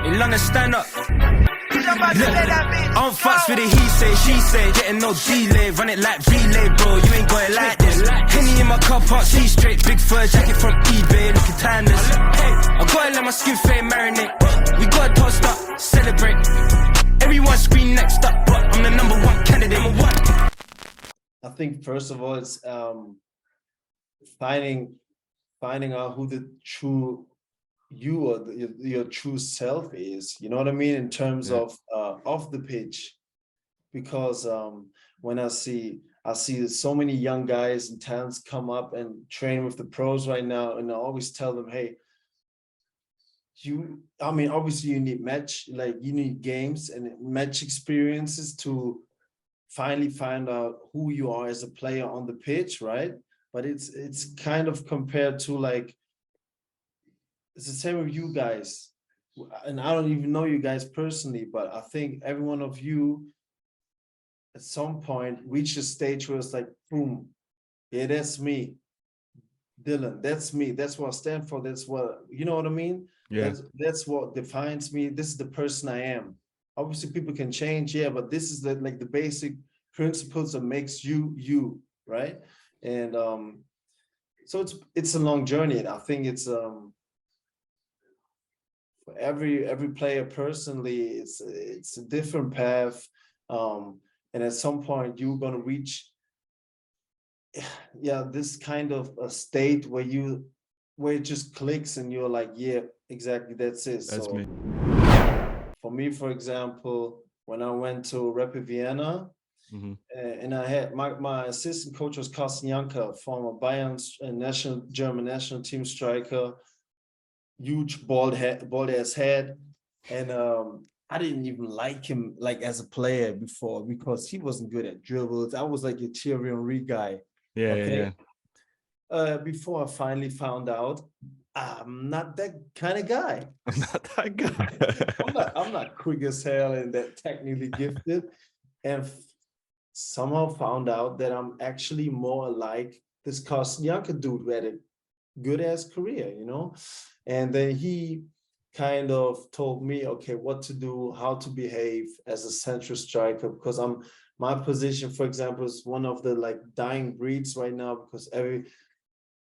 In London, stand up. I'm fucks with it, he say, she say, getting no delay, run it like relay, bro, you ain't got it like this. Henny in my car park, see straight, big fur jacket from eBay, looking timeless. Hey, I gotta let my skin fade marinate, we gotta toast up, celebrate. Everyone scream next up, but I'm the #1 candidate, I'm one. I think first of all, it's finding out who the true you or your true self is, you know what I mean, in terms of off the pitch. Because when I see so many young guys and talents come up and train with the pros right now, and I always tell them, hey, obviously you need games and match experiences to finally find out who you are as a player on the pitch, right? But it's kind of compared to like, it's the same with you guys, and I don't even know you guys personally, but I think every one of you at some point reached a stage where it's like, boom, yeah, that's me, Dylan, that's me, that's what I stand for, that's what, you know what I mean? Yeah. That's what defines me, this is the person I am. Obviously people can change, yeah, but this is the basic principles that makes you, right? And so it's a long journey, and I think it's for every player personally, it's a different path, and at some point you're gonna reach this kind of a state where it just clicks and you're like, yeah, exactly, that's it. That's me. For me, for example, when I went to Rapid Vienna, and I had my assistant coach was Carsten Janker, former Bayern German national team striker, huge bald ass head, and I didn't even like him like as a player before because he wasn't good at dribbles. I was like a Thierry Henry guy. Yeah. Before I finally found out I'm not that kind of guy. I'm not that guy. I'm not quick as hell and that technically gifted, and somehow found out that I'm actually more like this Carsten Janker dude who had a good ass career, you know. And then he kind of told me, okay, what to do, how to behave as a central striker, because my position, for example, is one of the like dying breeds right now, because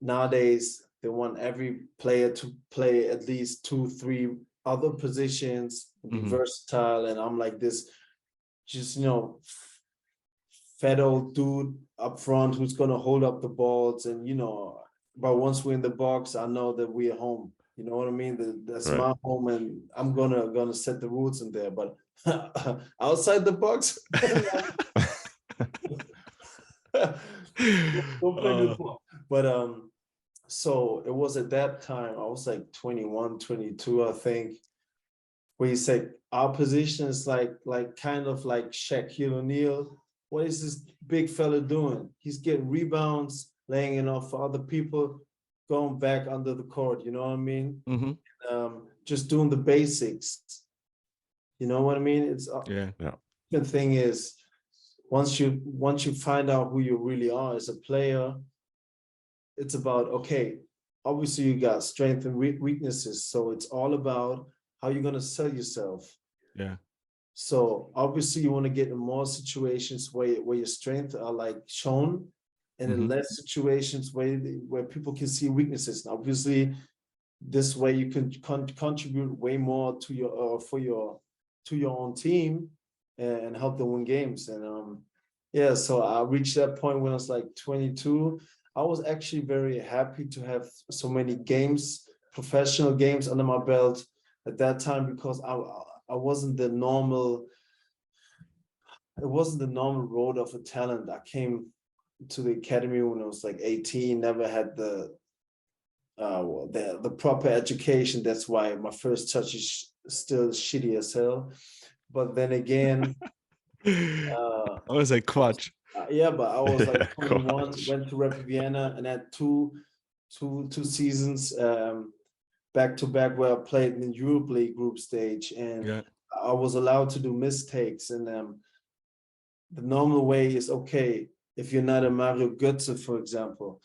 nowadays they want every player to play at least 2-3 other positions, be versatile, and I'm like this just, you know, fat old dude up front who's gonna hold up the balls, and you know, but once we're in the box, I know that we're home. You know what I mean? That's right. My home, and I'm gonna set the rules in there. But outside the box, don't play the ball. But so it was at that time, I was like 21, 22, I think, where you say our position is like kind of like Shaquille O'Neal. What is this big fella doing? He's getting rebounds, laying it off for other people, going back under the court, you know what I mean? Just doing the basics. You know what I mean? It's the thing is, once you find out who you really are as a player, it's about, okay, obviously you got strengths and weaknesses, so it's all about how you're gonna sell yourself. Yeah. So obviously you want to get in more situations where your strengths are like shown, and in less situations where people can see weaknesses. And obviously, this way you can contribute way more to your own team and help them win games. And so I reached that point when I was like 22. I was actually very happy to have so many games, professional games under my belt at that time, because I wasn't the normal. It wasn't the normal road of a talent. I came to the academy when I was like 18. Never had the proper education. That's why my first touch is still shitty as hell. But then again, I was like quatsch. But I was like 21. Went to Rapid Vienna and had two seasons back to back where I played in the Europa League group stage, and I was allowed to do mistakes. And the normal way is, okay, if you're not a Mario Götze, for example,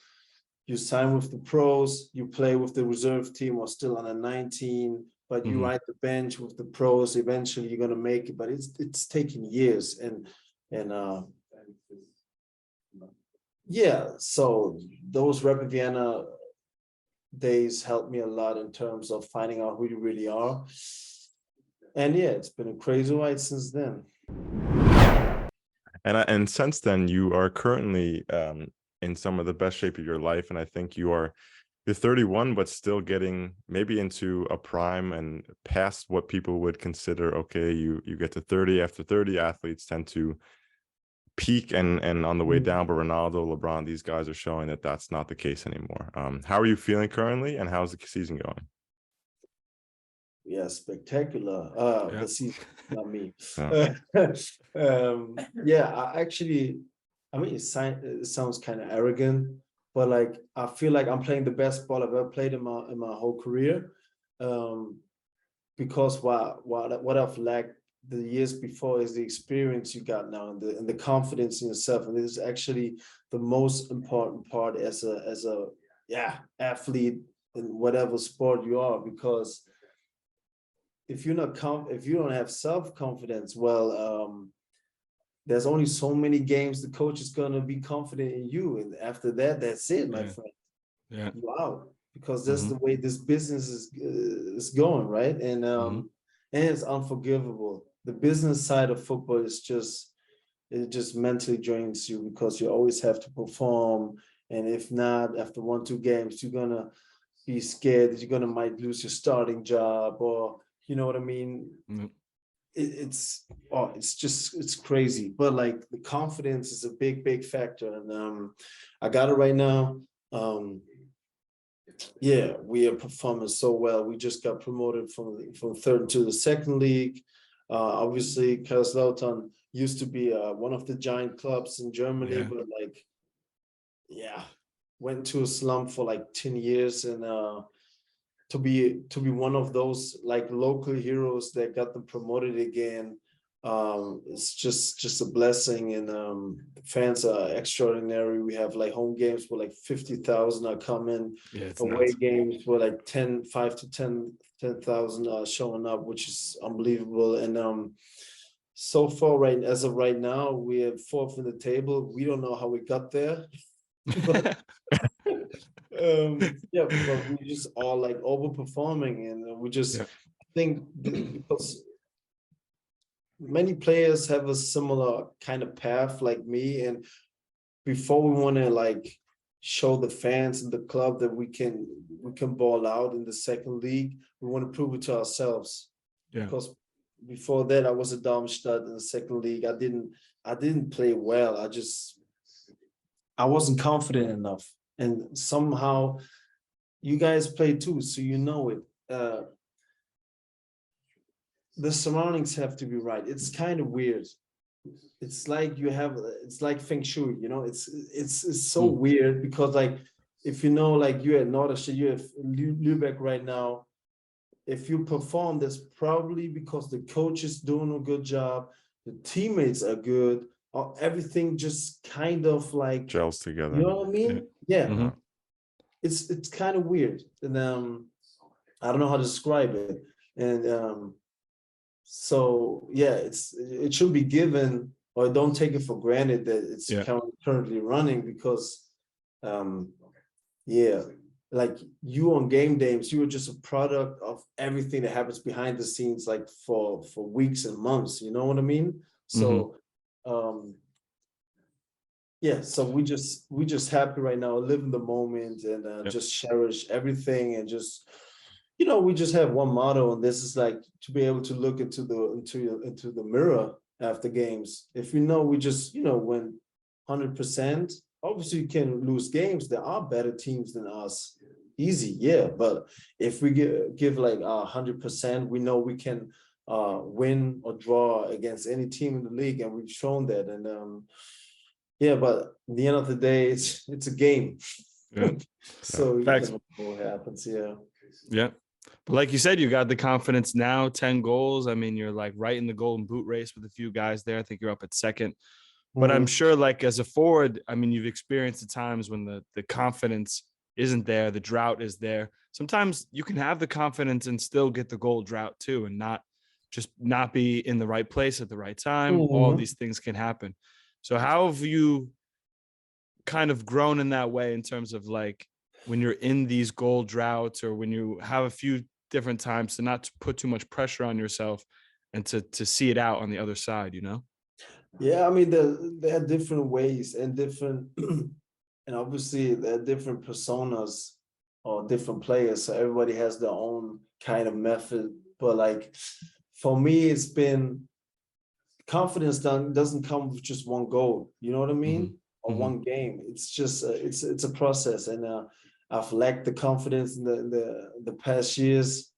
you sign with the pros, you play with the reserve team or still under 19, but you ride the bench with the pros. Eventually, you're gonna make it, but it's taking years, and yeah. So those Rapid Vienna days helped me a lot in terms of finding out who you really are. And yeah, it's been a crazy ride since then. And since then, you are currently in some of the best shape of your life, and I think you're 31, but still getting maybe into a prime and past what people would consider, okay, you get to 30. After 30, athletes tend to peak and on the way down, but Ronaldo, LeBron, these guys are showing that that's not the case anymore. How are you feeling currently, and how's the season going? Yeah, spectacular. Yeah. The season, not me. Oh. Yeah, I mean, it sounds kind of arrogant, but like I feel like I'm playing the best ball I've ever played in my whole career. Because what I've lacked the years before is the experience you got now, and the confidence in yourself. And this is actually the most important part as a athlete in whatever sport you are, because if you don't have self-confidence, well, there's only so many games the coach is gonna be confident in you, and after that, that's it, my friend. Yeah, You're out, because that's the way this business is going, right? And it's unforgivable. The business side of football is it just mentally drains you, because you always have to perform, and if not, after 1-2 games, you're gonna be scared that you're might lose your starting job, or you know what I mean? It's crazy. But like the confidence is a big factor, and I got it right now. Yeah, we are performing so well. We just got promoted from third to the second league. Obviously, Kaiserslautern used to be one of the giant clubs in Germany, but like, went to a slump for like 10 years, and to be one of those like local heroes that got them promoted again, it's just a blessing. And the fans are extraordinary. We have like home games where like 50,000 are coming, away nuts. Games where like 5 to 10,000 are showing up, which is unbelievable. And so far, as of right now, we have 4th in the table. We don't know how we got there. But, but we just all like overperforming, and we just think, because many players have a similar kind of path like me, and before we want to like show the fans and the club that we can ball out in the second league, we want to prove it to ourselves. Because before that, I was a Darmstadt in the second league. I didn't play well. I wasn't confident enough. And somehow you guys play too, so you know it. The surroundings have to be right. It's kind of weird. It's like it's like feng shui, you know. It's so weird, because like, if you know, like you're at Norderstedt, you have Lübeck right now. If you perform, that's probably because the coach is doing a good job, the teammates are good, or everything just kind of like gels together. You know what I mean? Yeah. It's kind of weird, and I don't know how to describe it. And so yeah, it should be given, or don't take it for granted that it's currently running, because like you on game days, you are just a product of everything that happens behind the scenes, like for weeks and months. You know what I mean? So so we just happy right now, live in the moment, and just cherish everything, and just, you know, we just have one motto, and this is like to be able to look into the mirror after games. If we know we just, you know, win 100%, obviously you can lose games. There are better teams than us, easy, but if we give like 100%, we know we can win or draw against any team in the league, and we've shown that. And but at the end of the day, it's a game. So you know what happens. But like you said, you got the confidence now, 10 goals. I mean, you're like right in the golden boot race with a few guys there. I think you're up at second. But I'm sure, like, as a forward, I mean, you've experienced the times when the confidence isn't there. The drought is there. Sometimes you can have the confidence and still get the goal drought too, and not be in the right place at the right time. All these things can happen. So how have you kind of grown in that way in terms of like when you're in these goal droughts, or when you have a few different times to not put too much pressure on yourself and to see it out on the other side, you know? Yeah, I mean, there are different ways and different, and obviously there are different personas or different players. So everybody has their own kind of method. But like, for me, it's been confidence doesn't come with just one goal. You know what I mean? Or one game. It's just it's a process, and I've lacked the confidence in the past years.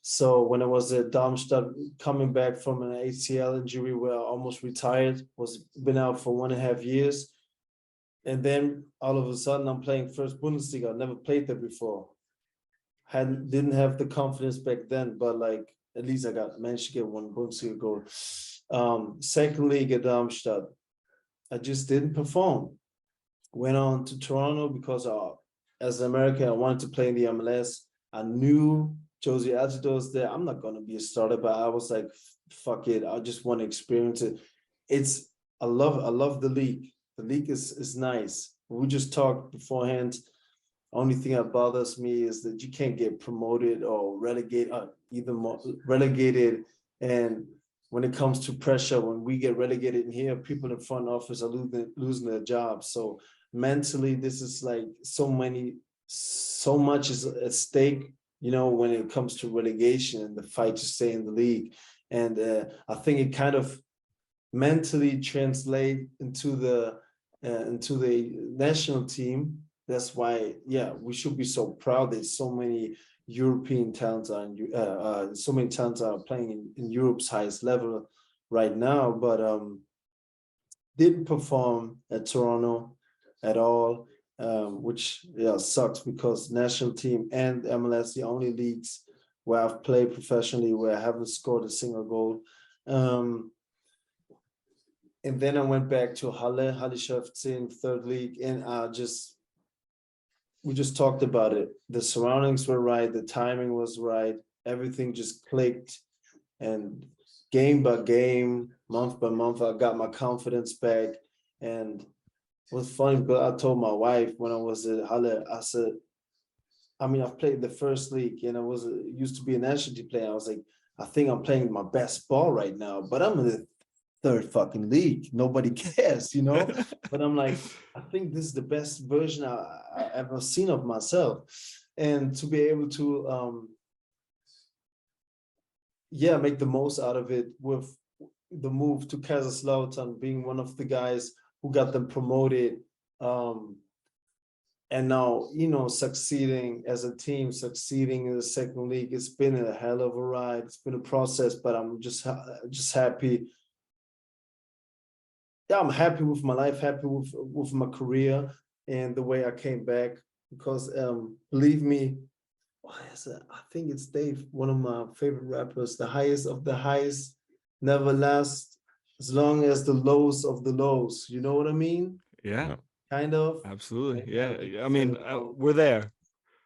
So when I was at Darmstadt, coming back from an ACL injury where I almost retired, been out for 1.5 years, and then all of a sudden I'm playing first Bundesliga. I never played there before. Didn't have the confidence back then, but like at least I managed to get one Bundesliga goal. Second league at Darmstadt, I just didn't perform. Went on to Toronto because as an American, I wanted to play in the MLS. I knew Josie Altidore there. I'm not going to be a starter, but I was like, fuck it. I just want to experience it. I love the league. The league is nice. We just talked beforehand. Only thing that bothers me is that you can't get promoted or relegated, even more relegated. And when it comes to pressure, when we get relegated in here, people in front office are losing their jobs. So mentally, this is like so much is at stake, you know, when it comes to relegation and the fight to stay in the league. And I think it kind of mentally translate into the national team. That's why, yeah, we should be so proud that so many European talents are playing in Europe's highest level right now, but didn't perform at Toronto at all, which sucks, because national team and MLS, the only leagues where I've played professionally where I haven't scored a single goal. And then I went back to Halle FC, third league, and we just talked about it. The surroundings were right, the timing was right, everything just clicked. And game by game, month by month, I got my confidence back. And it was funny, but I told my wife when I was at Halle, I said, I mean, I've played the first league and I used to be a national team player. I was like, I think I'm playing my best ball right now, but I'm in the third fucking league. Nobody cares, you know? But I'm like, I think this is the best version I ever seen of myself. And to be able to, make the most out of it with the move to Kaiserslautern, being one of the guys who got them promoted. And now, you know, succeeding as a team, succeeding in the second league, it's been a hell of a ride. It's been a process, but I'm just happy. Yeah, I'm happy with my life, happy with my career and the way I came back, because believe me, I think it's Dave, one of my favorite rappers, the highest of the highest never lasts as long as the lows of the lows. You know what I mean? Yeah. Kind of. Absolutely. Yeah. I mean, we're there.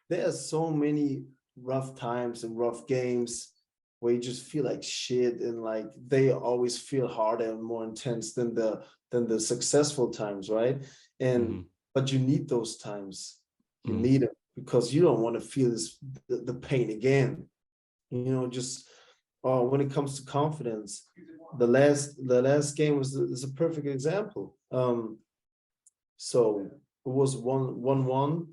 There are so many rough times and rough games where you just feel like shit, and like they always feel harder and more intense than the successful times, right? And but you need those times. You need them because you don't want to feel the pain again. You know, just when it comes to confidence, the last game is a perfect example. So it was 1-1.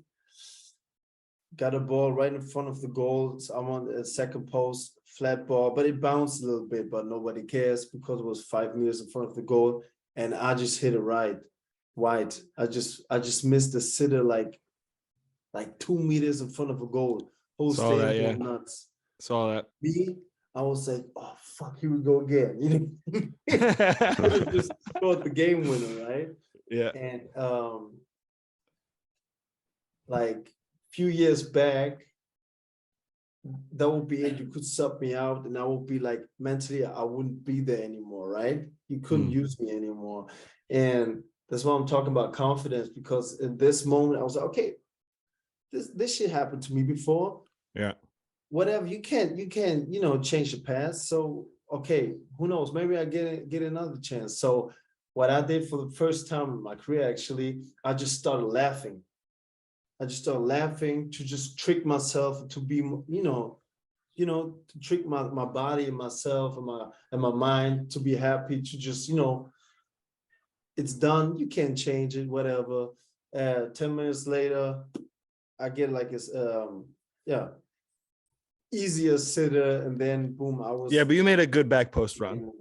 Got a ball right in front of the goal. I'm on the second post, flat ball, but it bounced a little bit, but nobody cares because it was 5 meters in front of the goal. And I just hit it wide. I just missed the sitter like 2 meters in front of a goal. Whole stadium nuts. Saw that. Me, I was like, oh fuck, here we go again. You know, just scored the game winner, right? Yeah. And like few years back, that would be it. You could sub me out and I would be like, mentally, I wouldn't be there anymore, right? You couldn't use me anymore. And that's why I'm talking about confidence, because in this moment, I was like, okay, this shit happened to me before. Yeah. Whatever, you can't, you know, change the past. So, okay, who knows? Maybe I get another chance. So what I did for the first time in my career, actually, I just started laughing. I just started laughing to just trick myself to be, to trick my body and myself and my mind to be happy, to just, it's done. You can't change it, whatever. 10 minutes later, I get like this, easier sitter, and then boom, I was. Yeah, but you made a good back post run.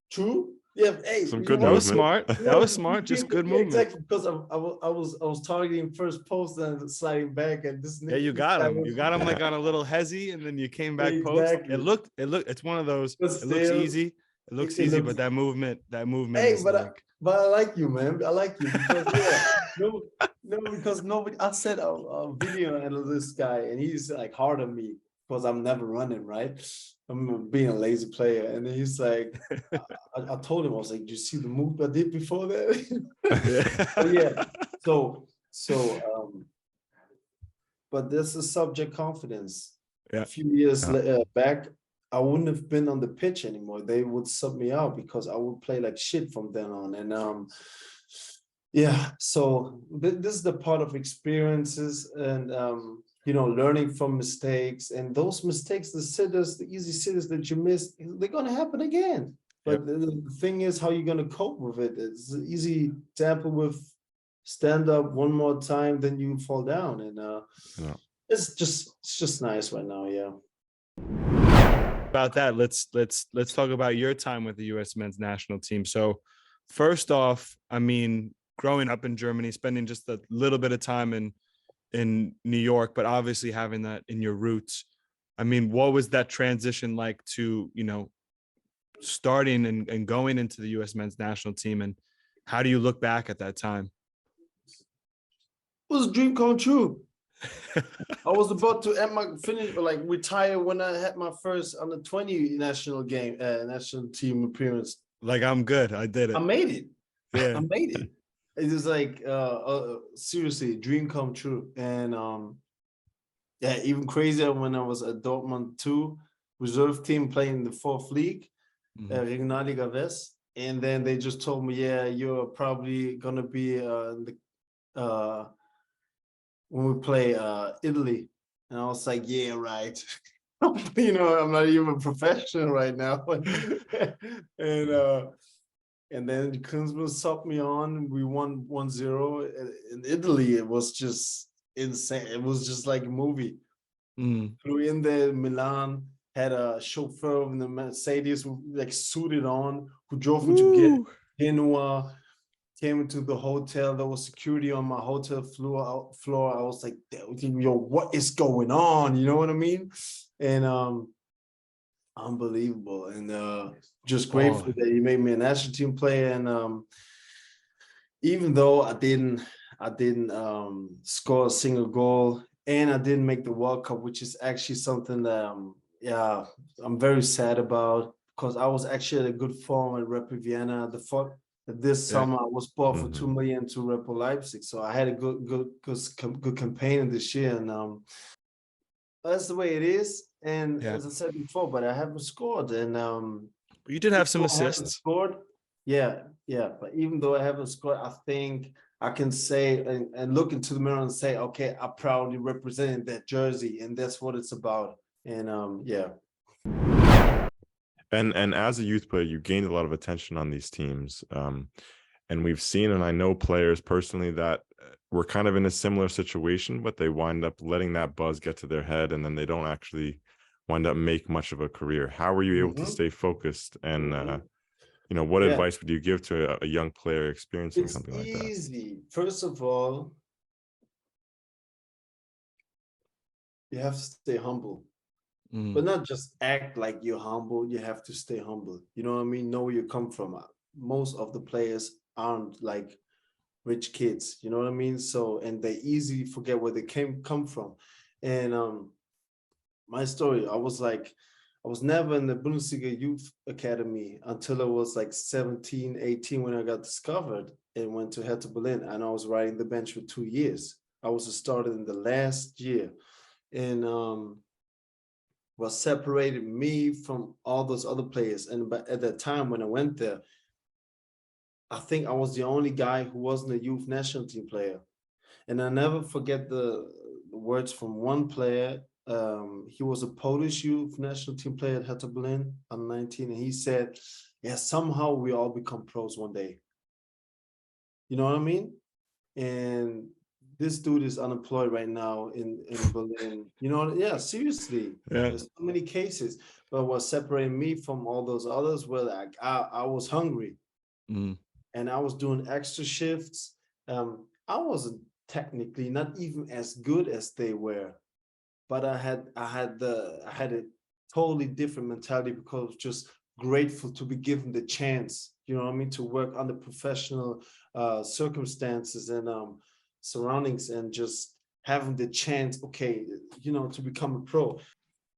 True. Yeah, hey, Some good That was movement. smart. That was smart. Just good movement. Exactly, because I was targeting first post and sliding back, and this. Yeah, you got him. You got him like on a little hezzy, and then you came back post. Exactly. It looked. It's one of those. But It looks still, easy. It looks it easy, looks- but that movement Hey, is but like. but I like you, man. I like you because because nobody. I said a video and this guy, and he's like hard on me because I'm never running, right? I'm being a lazy player, and then he's like, I told him, I was like, "Do you see the move I did before that?" Yeah. But this is subject confidence. Yeah. A few years back, I wouldn't have been on the pitch anymore. They would sub me out because I would play like shit from then on. And so this is the part of experiences and learning from mistakes. And those mistakes, the easy sitters that you missed, they're gonna happen again. But the thing is how you're gonna cope with it. It's an easy example with stand up one more time, then you fall down. And it's just nice right now, yeah. About that, let's talk about your time with the U.S. men's national team. So first off, I mean, growing up in Germany, spending just a little bit of time in New York, but obviously having that in your roots. I mean, what was that transition like to, starting and going into the U.S. men's national team, and how do you look back at that time? It was a dream come true. I was about to retire when I had my first under 20 national team appearance. Like, I'm good. I did it. I made it. Yeah. I made it. It is like seriously, dream come true. And even crazier when I was at Dortmund 2 reserve team playing the 4th league, Regionalliga West. And then they just told me, yeah, you're probably gonna be when we play Italy. And I was like, yeah, right. I'm not even professional right now. And then Kunzman subbed me on. We won 1-0. In Italy, it was just insane. It was just like a movie. Flew in there, Milan, had a chauffeur in the Mercedes like suited on, who drove me to Genoa. Came into the hotel. There was security on my hotel floor. I was like, yo, what is going on? You know what I mean? And unbelievable. And just grateful that he made me a national team player. And even though I didn't score a single goal, and I didn't make the World Cup, which is actually something that I'm very sad about, because I was actually at a good form at Rapid Vienna. This summer I was bought for 2 million to Red Bull Leipzig, so I had a good campaign this year, and that's the way it is. And as I said before, but I haven't scored, and you did have some assists. Scored, yeah. But even though I haven't scored, I think I can say and look into the mirror and say, okay, I proudly represented that jersey, and that's what it's about. And And as a youth player, you gained a lot of attention on these teams. And we've seen, and I know players personally that were kind of in a similar situation, but they wind up letting that buzz get to their head, and then they don't actually wind up make much of a career. How were you able to stay focused? And, what advice would you give to a young player experiencing something like that? It's easy. First of all, you have to stay humble. But not just act like you're humble. You have to stay humble. You know what I mean? Know where you come from. Most of the players aren't like rich kids. You know what I mean? So, and they easily forget where they come from. And my story, I was never in the Bundesliga youth academy until I was like 17, 18 when I got discovered and went to Hertha Berlin. And I was riding the bench for 2 years. I was a starter in the last year, and what separated me from all those other players. And but at that time when I went there, I think I was the only guy who wasn't a youth national team player. And I never forget the words from one player. He was a Polish youth national team player at Hertha Berlin, I'm 19, and he said, yeah, somehow we all become pros one day. You know what I mean? And this dude is unemployed right now in Berlin. You know, yeah, seriously. Yeah. There's so many cases. But what separated me from all those others was like I was hungry. And I was doing extra shifts. I wasn't technically not even as good as they were, but I had a totally different mentality because I was just grateful to be given the chance, you know what I mean, to work under professional circumstances and surroundings, and just having the chance, okay, you know, to become a pro.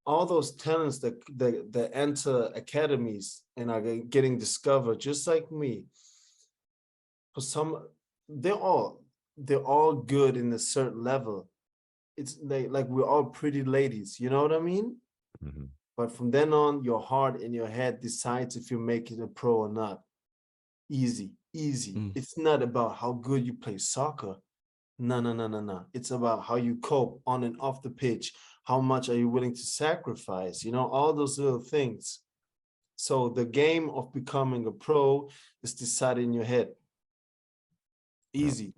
All those talents that enter academies and are getting discovered, just like me. For some, they're all good in a certain level. It's like we're all pretty ladies, you know what I mean? Mm-hmm. But from then on, your heart and your head decides if you make it a pro or not. Easy. It's not about how good you play soccer. No. It's about how you cope on and off the pitch. How much are you willing to sacrifice? You know, all those little things. So the game of becoming a pro is decided in your head. Easy.